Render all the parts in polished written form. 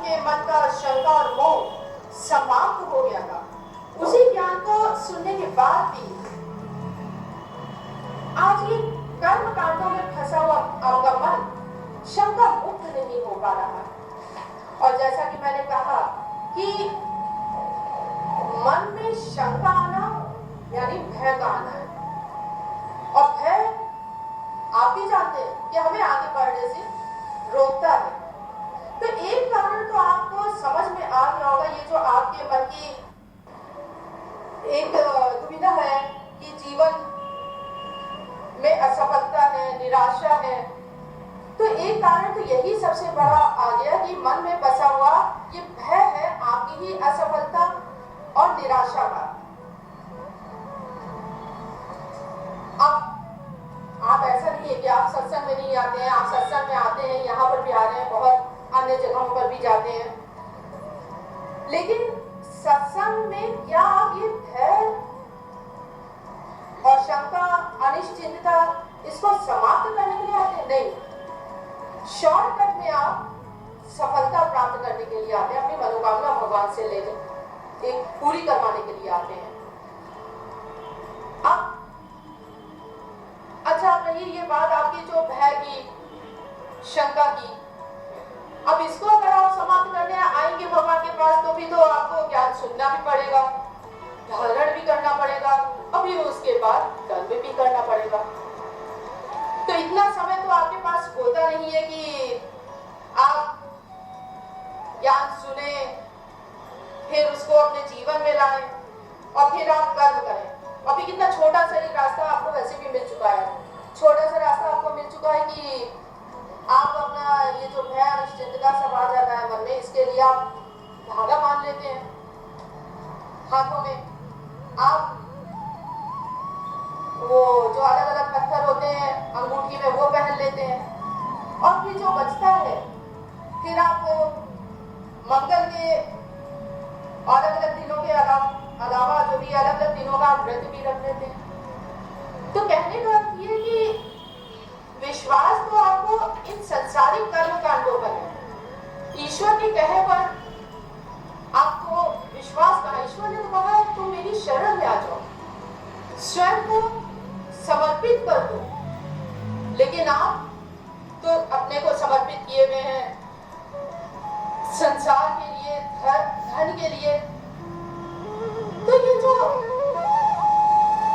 के मन का शंका और मोह समाप्त हो गया था। उसी ज्ञान को सुनने के बाद भी आज ये कर्म कांडों में फंसा हुआ आपका मन शंका मुक्त नहीं हो पा रहा। और जैसा कि मैंने कहा कि मन में शंका आना यानी भय का आना है, और भय आप भी जानते हैं कि हमें आगे बढ़ने से रोकता है। तो एक कारण तो आपको समझ में आ गया होगा, ये जो आपके मन की एक दुविधा है कि जीवन में असफलता है, निराशा है, तो एक कारण तो यही सबसे बड़ा आ गया कि मन में बसा हुआ ये भय है आपकी ही असफलता और निराशा का। आप ऐसा नहीं है कि आप सत्संग में नहीं आते हैं, आप सत्संग में आते हैं, यहाँ पर भी आ रहे हैं, बहुत अन्य जगहों पर भी जाते हैं, लेकिन सत्संग में क्या आप ये भय और शंका, अनिश्चितता इसको समाप्त करने के लिए आते हैं? नहीं, शॉर्टकट में आप सफलता प्राप्त करने के लिए आते हैं, अपनी मनोकामना भगवान से लेकर एक पूरी करवाने के लिए आते हैं। अब अच्छा रही ये बात आपकी जो भय की, शंका की, अब इसको अगर आप समाप्त करने आएंगे भगवान के पास तो भी तो आपको ज्ञान सुनना भी पड़ेगा, धारण भी करना पड़ेगा, अभी उसके बाद कर्म भी करना पड़ेगा। तो इतना समय तो आपके पास होता नहीं है कि आप ज्ञान सुने, फिर उसको अपने जीवन में लाएं और फिर आप कर्म करें। अभी कितना छोटा सा एक रास्ता आपको वैसे भी मिल चुका है, छोटा सा रास्ता आपको मिल चुका है कि आप अपना ये जो भय अनिश्चितता सब आ जाता है मन में, इसके लिए आप धागा बांध लेते हैं हाथों में, आप वो जो अलग अलग पत्थर होते हैं अंगूठी में वो पहन लेते हैं, और फिर जो बचता है फिर आप मंगल के अलग अलग दिनों के अलावा जो भी अलग अलग दिनों का व्रत भी रख लेते हैं। तो कहने का अर्थ ये कि विश्वास तो आपको इन संसारिक कर्म कांडों पर है, ईश्वर के कहे पर आपको विश्वास कहा। ईश्वर ने कहा तुम मेरी शरण में आ जाओ, स्वयं को समर्पित कर दो, लेकिन आप तो अपने को समर्पित किए हुए हैं संसार के लिए, धन के लिए। तो ये जो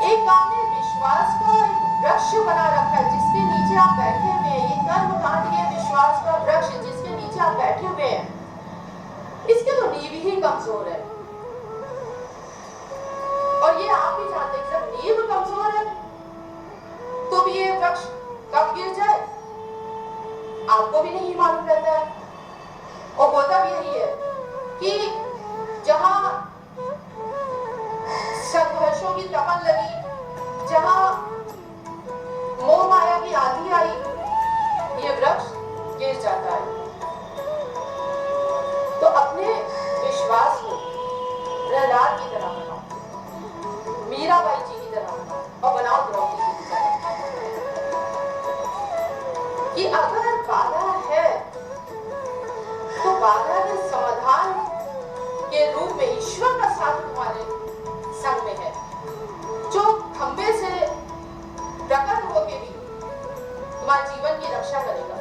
एक आपने विश्वास का एक वृक्ष बना रखा है जिसके नीचे आप बैठे हुए हैं, ये कर्म कांड के विश्वास का वृक्ष जिसके नीचे आप बैठे हुए हैं, इसके तो नींव ही कमजोर है। और ये आप भी जानते हैं जब नींव कमजोर है तो भी ये वृक्ष कब गिर जाए आपको भी नहीं मालूम रहता है। और होता भी यही है कि जहां संघर्षों की तपन लगी, जहां मोह माया की आंधी आई, ये वृक्ष गिर जाता है। तो अपने विश्वास को प्रहलाद की तरह बनाओ, मीराबाई जी की तरह बनाओ, और बनाओ द्रौपदी जी की तरह कि अगर बाधा है तो बाधा के समाधान के रूप में ईश्वर का साथ तुम्हारे संग में है, जो खंबे से प्रकट होके भी तुम्हारे जीवन की रक्षा करेगा।